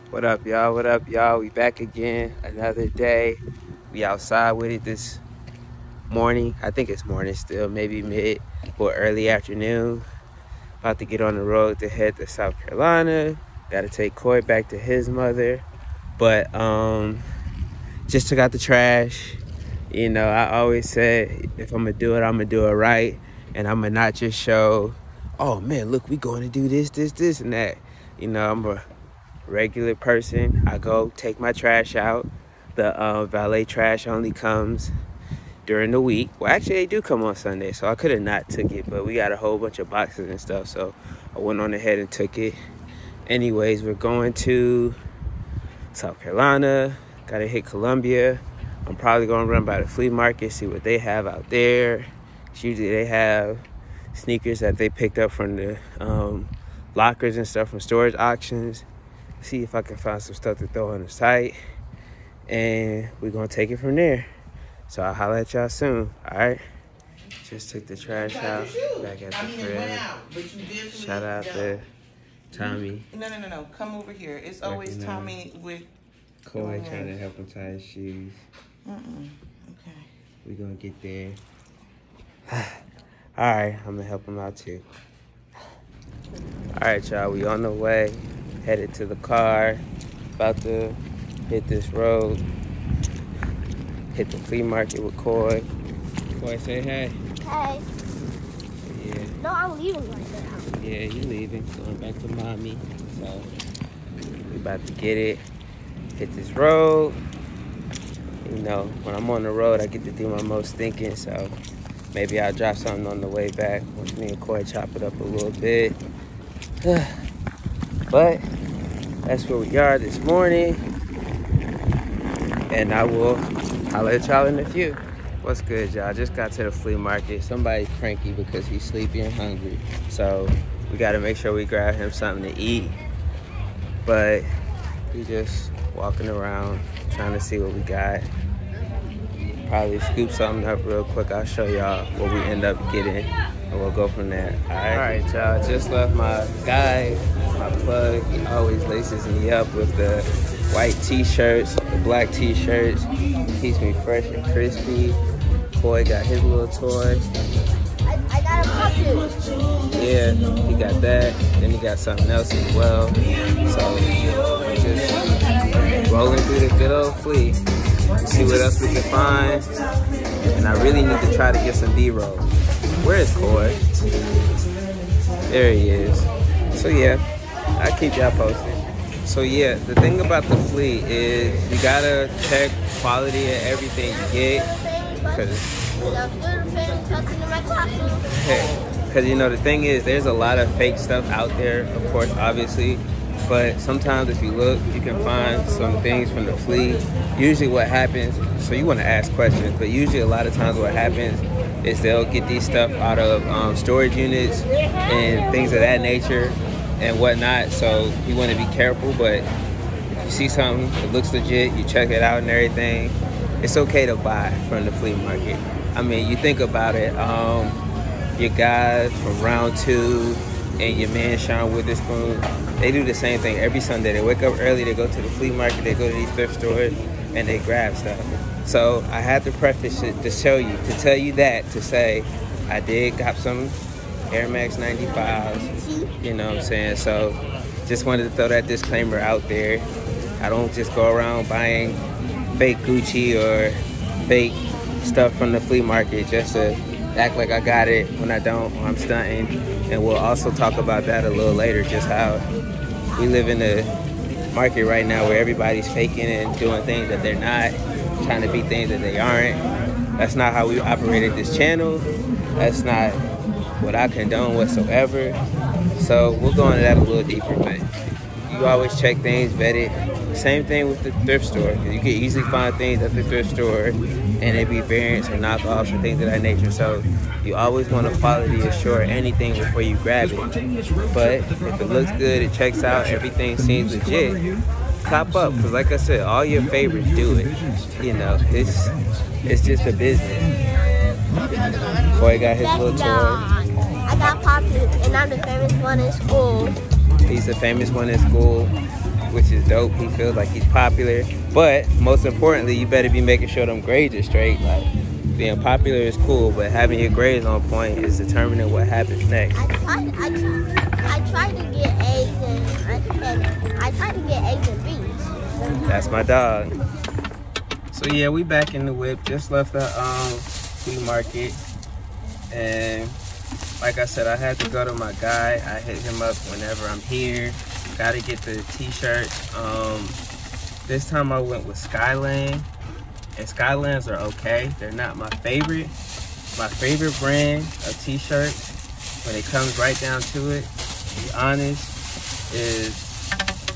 What up, y'all? What up, y'all? We back again. Another day. We outside with it this morning. I think it's morning still, maybe mid or early afternoon. About to get on the road to head to South Carolina. Got to take Coy back to his mother. But just took out the trash. You know, I always said if I'm gonna do it, I'm gonna do it right, and I'm gonna not just show, oh man, look, we going to do this, and that. You know, I'm a regular person. I go take my trash out. The valet trash only comes during the week. Well, actually, they do come on Sunday, so I could have not took it, but we got a whole bunch of boxes and stuff, so I went on ahead and took it. Anyways, we're going to South Carolina. Gotta hit Columbia. I'm probably gonna run by the flea market, see what they have out there. Usually they have sneakers that they picked up from the lockers and stuff from storage auctions. See if I can find some stuff to throw on the site, and we're gonna take it from there. So I'll holler at y'all soon. All right. Just took the trash out back at the crib. Shout out to Tommy. No. Come over here. It's always Tommy with Coy trying to help him tie his shoes. Okay. We're gonna get there. Alright, I'm gonna help him out too. Alright, y'all, we on the way. Headed to the car. About to hit this road. Hit the flea market with Coy. Coy, say hey. Hey. Yeah. No, I'm leaving right now. Yeah, you leaving. Going back to mommy. So, we about to get it. Hit this road. You know, when I'm on the road, I get to do my most thinking, so maybe I'll drop something on the way back once me and Coy chop it up a little bit. But that's where we are this morning, and I will holler at y'all in a few. What's good, y'all? Just got to the flea market. Somebody's cranky because he's sleepy and hungry, so we got to make sure we grab him something to eat. But we just walking around trying to see what we got. Probably scoop something up real quick. I'll show y'all what we end up getting, and we'll go from there. All right, y'all. Just left my guy, my plug. He always laces me up with the white t-shirts, the black t-shirts. Keeps me fresh and crispy. Coy got his little toy. I got a puppy. Yeah, he got that. Then he got something else as well. So just rolling through the good old flea. See what else we can find. And I really need to try to get some B-roll. Where is Coy? There he is. So yeah, I'll keep y'all posted. So yeah, the thing about the flea is you gotta check quality of everything you get. Because you know, the thing is, there's a lot of fake stuff out there, of course, obviously. But sometimes if you look, you can find some things from the flea. Usually what happens, so you want to ask questions, but usually a lot of times what happens is they'll get these stuff out of storage units and things of that nature and whatnot. So you want to be careful, but if you see something that looks legit, you check it out and everything, it's okay to buy from the flea market. I mean, you think about it, your guys from Round 2 and your man Sean Witherspoon, they do the same thing every Sunday. They wake up early, they go to the flea market, they go to these thrift stores, and they grab stuff. So I had to preface it to show you, to tell you that, to say I did got some Air Max 95s, you know what I'm saying? So just wanted to throw that disclaimer out there. I don't just go around buying fake Gucci or fake stuff from the flea market just to act like I got it when I don't, or I'm stunting. And we'll also talk about that a little later, just how we live in a market right now where everybody's faking and doing things that they're not, trying to be things that they aren't. That's not how we operated this channel. That's not what I condone whatsoever. So we'll go into that a little deeper, but you always check things, vet it. Same thing with the thrift store, because you can easily find things at the thrift store and they be variants or knockoffs or things of that nature. So you always want to quality assure anything before you grab it. But if it looks good, it checks out, everything seems legit, cop up, because like I said, all your favorites do it. You know, it's just a business. Boy got his little toy. I got Poppy, and I'm the famous one in school. He's the famous one in school, which is dope. dope. He feels like he's popular. But most importantly, you better be making sure them grades are straight. Like, being popular is cool, but having your grades on point is determining what happens next. I tried to get A's and I tried to get A's and B's. That's my dog. So yeah, we back in the whip. Just left the flea market, and like I said, I had to go to my guy. I hit him up whenever I'm here. Gotta get the t-shirt. This time I went with Skyland, and Skylands are okay. They're not my favorite. My favorite brand of t-shirts, when it comes right down to it, to be honest, is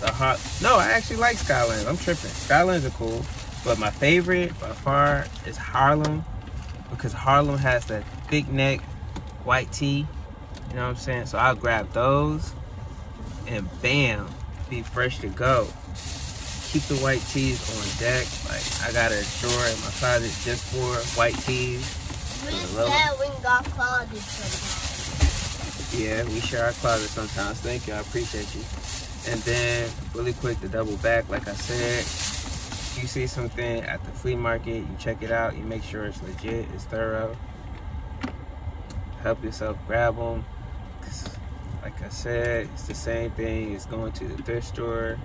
the hot. No, I actually like Skylands. I'm tripping. Skylands are cool, but my favorite by far is Harlem, because Harlem has that thick neck white tee. You know what I'm saying? So I'll grab those, and bam, be fresh to go. Keep the white tees on deck. Like, I got a drawer in my closet just for white tees. We said we got closets sometimes. Yeah, we share our closet sometimes. Thank you, I appreciate you. And then, really quick to double back, like I said, if you see something at the flea market, you check it out, you make sure it's legit, it's thorough. Help yourself grab them. Like I said, it's the same thing as going to the thrift store.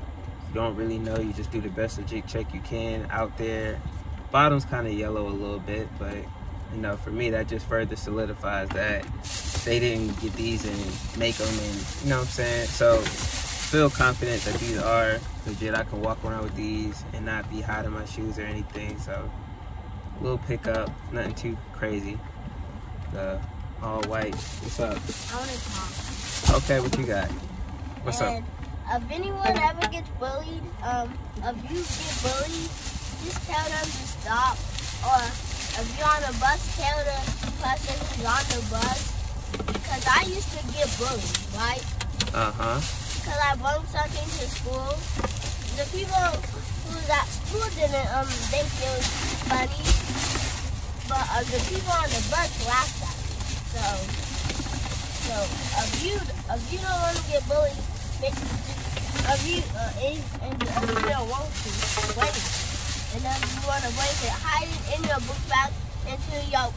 You don't really know, you just do the best legit check you can out there. Bottom's kind of yellow a little bit, but you know, for me, that just further solidifies that they didn't get these and make them, and you know what I'm saying? So feel confident that these are legit. I can walk around with these and not be hot in my shoes or anything. So little pickup, nothing too crazy. The all white. What's up? I want to talk. Okay, what you got? What's up? If anyone ever gets bullied, if you get bullied, just tell them to stop. Or if you're on a bus, tell the person who's on the bus. Because I used to get bullied, right? Uh-huh. Because I brought something to school. The people who's at school didn't think it was funny. But the people on the bus laughed at me. So if you don't want to get bullied, if you don't want to, wait. And then you want to wait it, hide it in your book bag until y'all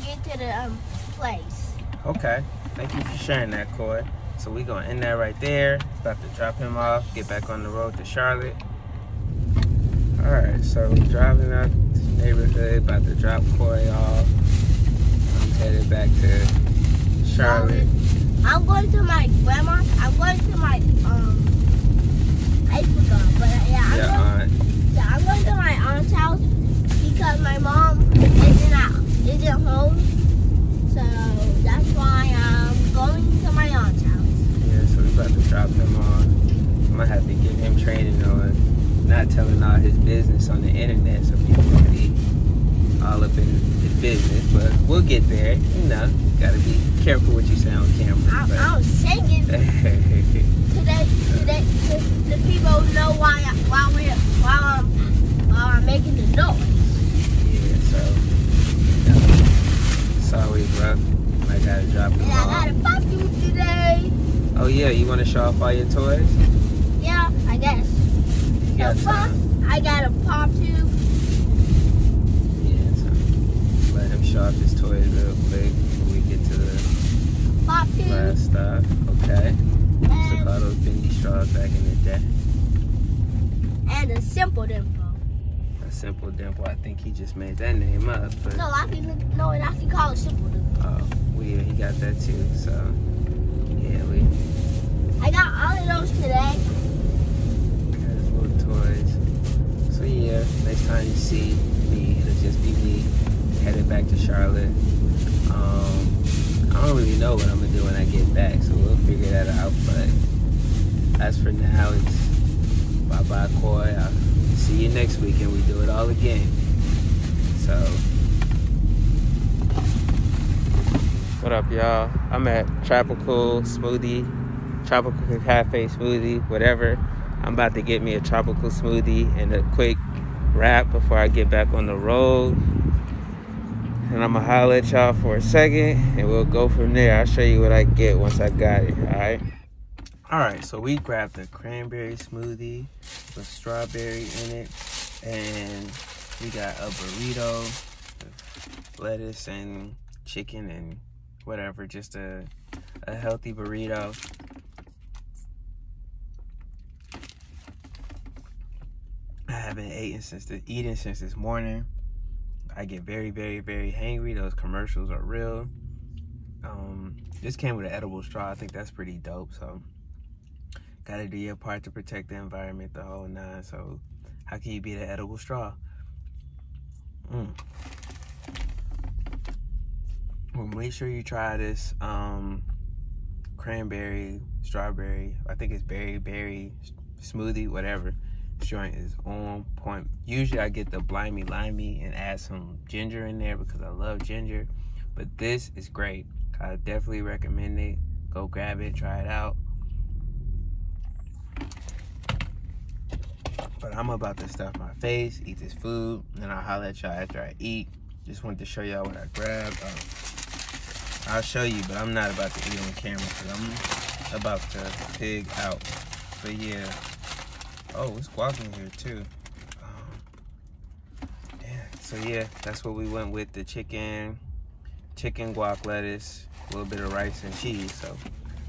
get to the place. Okay. Thank you for sharing that, Coy. So we gonna end that right there. About to drop him off, get back on the road to Charlotte. Alright, so we're driving up to the neighborhood, about to drop Coy off. I'm headed back to Charlotte. I'm going to my grandma. I'm going to my I forgot, but yeah, I'm going to my aunt's house because my mom isn't home. So that's why I'm going to my aunt's house. Yeah, so we're about to drop him off. I'm gonna have to get him training on not telling all his business on the internet, so people can be all up in his business. But we'll get there. You know, gotta be careful what you say on camera. I'm saying today, the people know why I'm making the noise. Yeah, so it's always rough. I gotta drop him off. I got a pop too today. Oh yeah, you want to show off all your toys? Yeah, I guess. I got a pop too. Yeah, so let him show off his toys real quick before we get to the Pop too. last stop. Okay. Used to call those bendy straws back in the day. And a simple dimple. A simple dimple. I think he just made that name up. But No, it actually called a simple dimple. oh, well, yeah, he got that too. So yeah, I got all of those today. got his little toys. So yeah, next time you see me, it'll just be me headed back to Charlotte. I don't really know what I'm gonna do when I get back, so we'll figure that out. But as for now, it's bye-bye, Coy. I'll see you next week and we do it all again. So, what up, y'all? I'm at Tropical Cafe Smoothie, whatever. I'm about to get me a tropical smoothie and a quick wrap before I get back on the road. And I'm gonna holler at y'all for a second and we'll go from there. I'll show you what I get once I got it, all right? Alright, so we grabbed the cranberry smoothie with strawberry in it, and we got a burrito, lettuce and chicken and whatever, just a healthy burrito. I haven't eaten since this morning. I get very, very, very hangry. Those commercials are real. This came with an edible straw. I think that's pretty dope. So, gotta do your part to protect the environment, the whole nine. So, how can you beat an edible straw? Well, make sure you try this cranberry, strawberry, I think it's berry smoothie, whatever. This joint is on point. Usually I get the limey and add some ginger in there because I love ginger. But this is great. I definitely recommend it. Go grab it, try it out. But I'm about to stuff my face, eat this food, and I'll holler at y'all after I eat. Just wanted to show y'all what I grabbed. I'll show you, but I'm not about to eat on camera because I'm about to pig out. But yeah. Oh, it's guac in here too. Yeah. So yeah, that's what we went with. The chicken guac, lettuce, a little bit of rice and cheese. So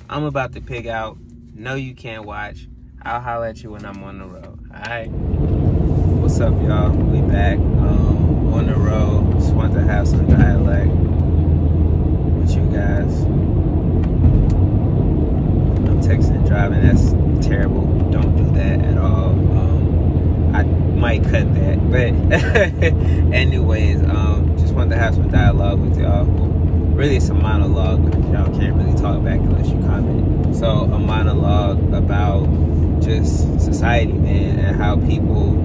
I'm about to pig out. No, you can't watch. I'll holler at you when I'm on the road. Alright. What's up, y'all? We back on the road. Just want to have some dialect with you guys. I'm texting and driving. That's terrible. Don't do that at all. I might cut that. But anyways, just wanted to have some dialogue with y'all. Really, it's a monologue because y'all can't really talk back unless you comment. So a monologue about just society, man, and how people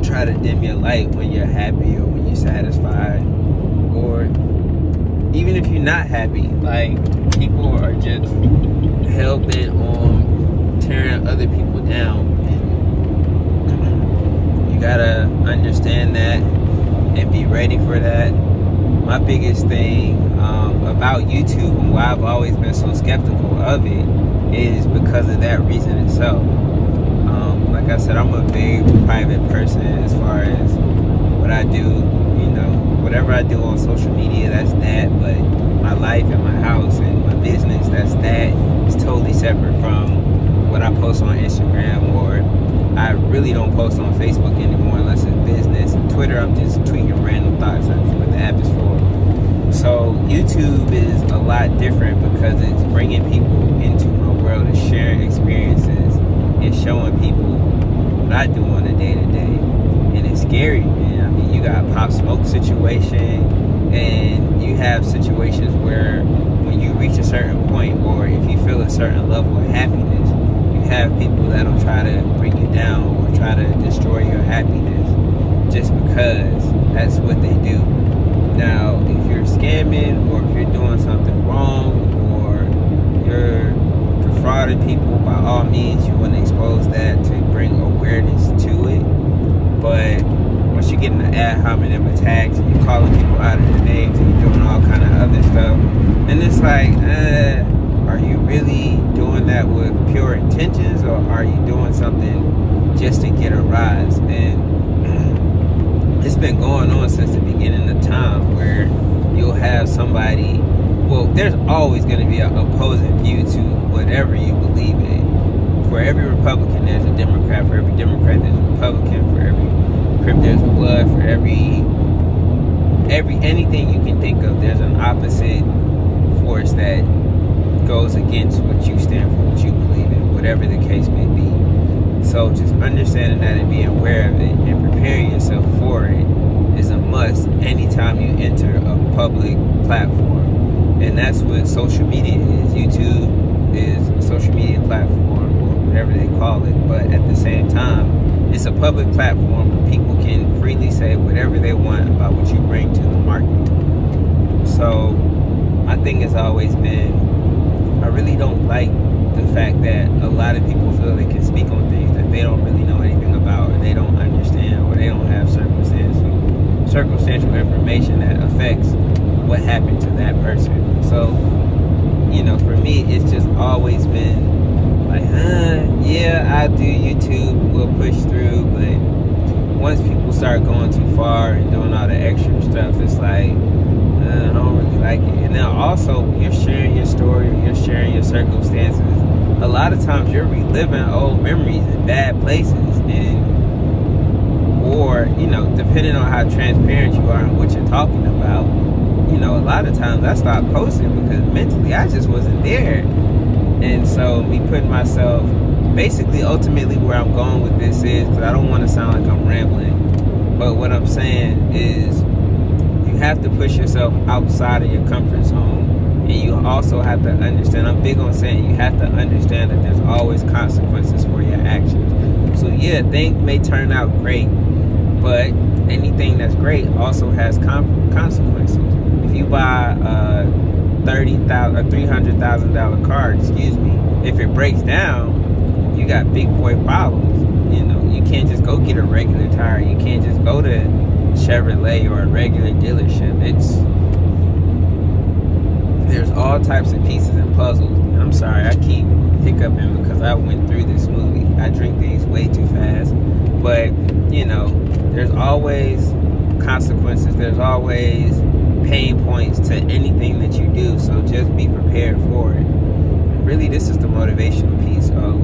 try to dim your light when you're happy or when you're satisfied, or even if you're not happy. Like, people are just hell-bent on tearing other people down, and you gotta understand that and be ready for that. My biggest thing about YouTube and why I've always been so skeptical of it is because of that reason itself. Like I said, I'm a big private person as far as what I do. You know, whatever I do on social media, that's that. But my life and my house and my business, that's that. It's totally separate from what I post on Instagram, or I really don't post on Facebook anymore unless it's business. And Twitter, I'm just tweeting random thoughts. That's what the app is for. So YouTube is a lot different because it's bringing people into my world and sharing experiences and showing people what I do on a day-to-day. And it's scary, man. I mean, you got Pop Smoke situation, and you have situations where when you reach a certain point, or if you feel a certain level of happiness, you have people that'll try to bring you down or try to destroy your happiness just because that's what they do. Now, if you're scamming, or if you're doing something wrong, or you're defrauding people, by all means, you want to expose that to bring awareness to it. But once you get in the ad hominem attacks and you're calling people out of their names and you're doing all kind of other stuff, and it's like, are you really doing that with pure intentions, or are you doing something just to get a rise? And it's been going on since the beginning of time, where you'll have somebody, well, there's always going to be an opposing view to whatever you believe in. For every Republican, there's a Democrat. For every Democrat, there's a Republican. For every Crip, there's a Blood. For every anything you can think of, there's an opposite force that goes against what you stand for, what you believe in, whatever the case may be. So just understanding that and being aware of it and preparing yourself for it is a must anytime you enter a public platform. And that's what social media is. YouTube is a social media platform, or whatever they call it. But at the same time, it's a public platform where people can freely say whatever they want about what you bring to the market. So my thing has always been, I really don't like the fact that a lot of people feel they can speak on things that they don't really know anything about, or they don't understand, or they don't have circumstantial information that affects what happened to that person. So you know, for me, it's just always been like, yeah, I do YouTube, we'll push through, but once people start going too far and doing all the extra stuff, it's like, I don't really like it. And now also, when you're sharing your story or you're sharing your circumstances, a lot of times you're reliving old memories in bad places, and or, you know, depending on how transparent you are and what you're talking about, you know, a lot of times I stopped posting because mentally I just wasn't there. And so me putting myself, basically ultimately where I'm going with this is, because I don't want to sound like I'm rambling, but what I'm saying is you have to push yourself outside of your comfort zone. And you also have to understand, I'm big on saying you have to understand that there's always consequences for your actions. So yeah, things may turn out great, but anything that's great also has consequences. If you buy a $30,000 or $300,000 car, if it breaks down, you got big boy problems. You know, you can't just go get a regular tire. You can't just go to Chevrolet or a regular dealership. There's all types of pieces and puzzles. I'm sorry, I keep hiccuping because I went through this smoothie. I drink things way too fast. But, you know, there's always consequences. There's always pain points to anything that you do. So just be prepared for it. Really, this is the motivational piece of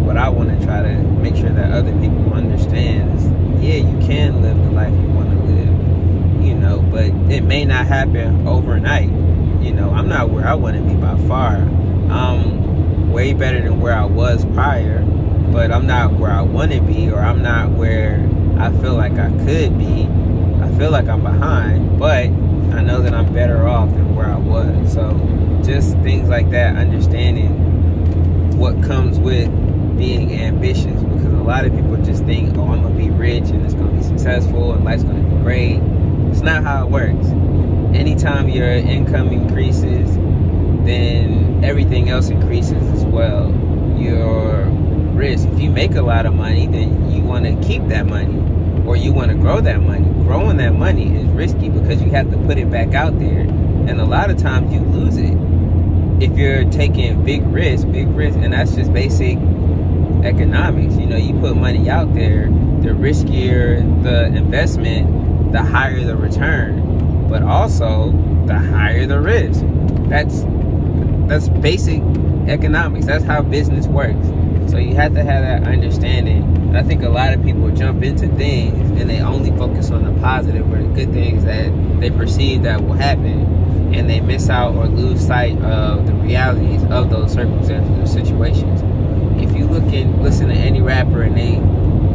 what I want to try to make sure that other people understand is, yeah, you can live the life you want to live, you know, but it may not happen overnight. You know, I'm not where I want to be by far. I'm way better than where I was prior, but I'm not where I want to be, or I'm not where I feel like I could be. I feel like I'm behind, but I know that I'm better off than where I was. So just things like that, understanding what comes with being ambitious, because a lot of people just think, oh, I'm going to be rich and it's going to be successful and life's going to be great. It's not how it works. Anytime your income increases, then everything else increases as well. Your risk, if you make a lot of money, then you want to keep that money, or you want to grow that money. Growing that money is risky because you have to put it back out there, and a lot of times you lose it if you're taking big risks, and that's just basic economics. You know, you put money out there, the riskier the investment, the higher the return, but also the higher the risk. That's basic economics. That's how business works. So you have to have that understanding. And I think a lot of people jump into things and they only focus on the positive or the good things that they perceive that will happen, and they miss out or lose sight of the realities of those circumstances or situations. If you look and listen to any rapper and they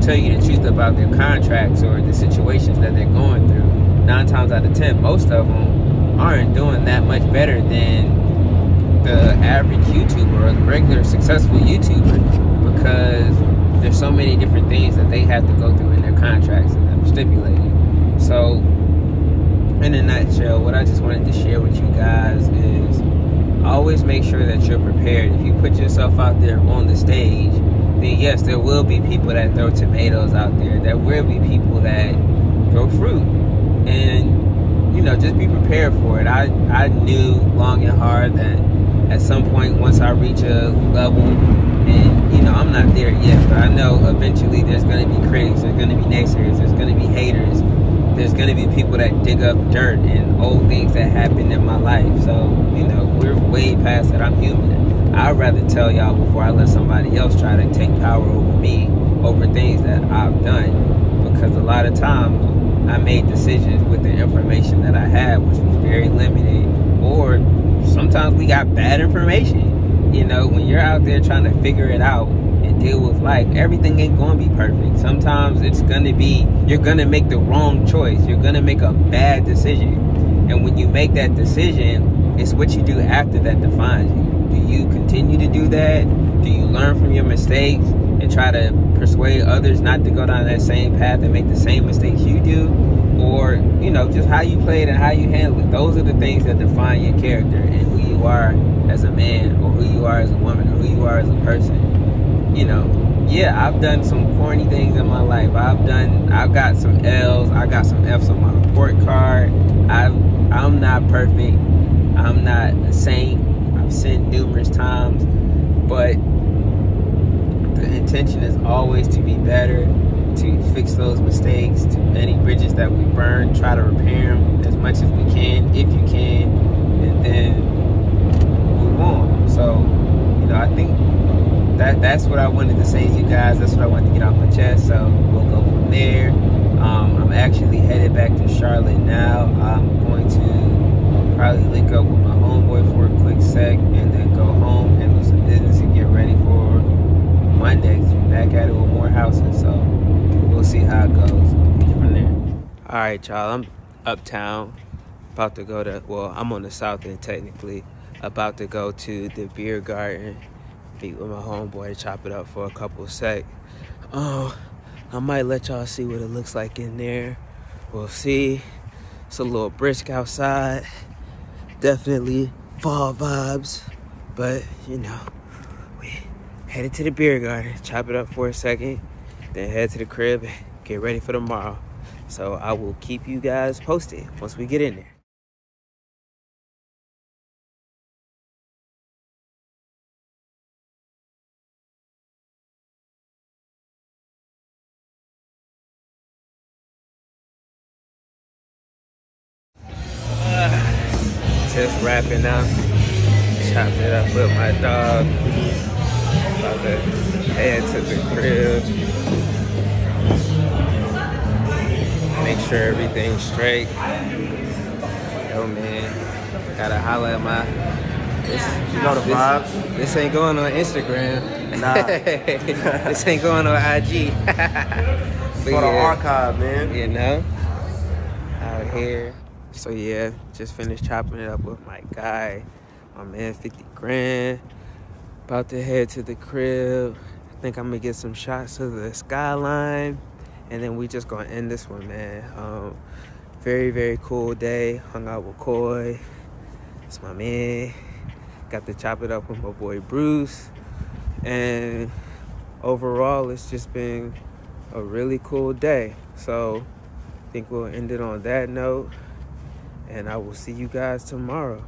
tell you the truth about their contracts or the situations that they're going through, 9 times out of 10, most of them aren't doing that much better than the average YouTuber or the regular successful YouTuber, because there's so many different things that they have to go through in their contracts and that are stipulated. So in a nutshell, what I just wanted to share with you guys is always make sure that you're prepared. If you put yourself out there on the stage, then yes, there will be people that throw tomatoes out there. There will be people that throw fruit. And, you know, just be prepared for it. I knew long and hard that at some point, once I reach a level, and, you know, I'm not there yet, but I know eventually there's going to be critics, there's going to be naysayers, there's going to be haters, there's going to be people that dig up dirt and old things that happened in my life. So, you know, we're way past that. I'm human. I'd rather tell y'all before I let somebody else try to take power over me, over things that I've done, because a lot of times I made decisions with the information that I had, which was very limited, or sometimes we got bad information. You know, when you're out there trying to figure it out and deal with life, everything ain't going to be perfect. Sometimes it's going to be, you're going to make the wrong choice. You're going to make a bad decision. And when you make that decision, it's what you do after that defines you. Do you continue to do that? Do you learn from your mistakes and try to persuade others not to go down that same path and make the same mistakes you do? Or, you know, just how you play it and how you handle it. Those are the things that define your character and who you are as a man, or who you are as a woman, or who you are as a person. You know, yeah, I've done some corny things in my life. I've got some L's, I got some F's on my report card. I'm not perfect. I'm not a saint. I I've sinned numerous times, but the intention is always to be better, to fix those mistakes, to any bridges that we burn, try to repair them as much as we can, if you can, and then move on. So, you know, I think that's what I wanted to say to you guys. That's what I wanted to get off my chest. So we'll go from there. I'm actually headed back to Charlotte now. I'm going to probably link up with my homeboy for a quick sec and then go home, handle some business, and get ready for Monday. We're back at it with more houses. So we'll see how it goes from there. All right, y'all. I'm uptown. About to go to, well, I'm on the south end technically. About to go to the beer garden. Meet with my homeboy, chop it up for a couple sec. I might let y'all see what it looks like in there. We'll see. It's a little brisk outside. Definitely fall vibes. But, you know, we headed to the beer garden, chop it up for a second, then head to the crib, get ready for tomorrow. So I will keep you guys posted once we get in there. Just wrapping up, chopped it up with my dog. About to head to the crib. Make sure everything's straight. Yo, man, gotta holler at my. You know the vibes. This ain't going on Instagram. Nah. This ain't going on IG. For the archive, man. You know, out here. So yeah, just finished chopping it up with my guy, my man 50 grand. About to head to the crib. I think I'm gonna get some shots of the skyline, and then we just gonna end this one, man. Very, very cool day. Hung out with Coy. It's my man. Got to chop it up with my boy Bruce. And overall, it's just been a really cool day. So I think we'll end it on that note. And I will see you guys tomorrow.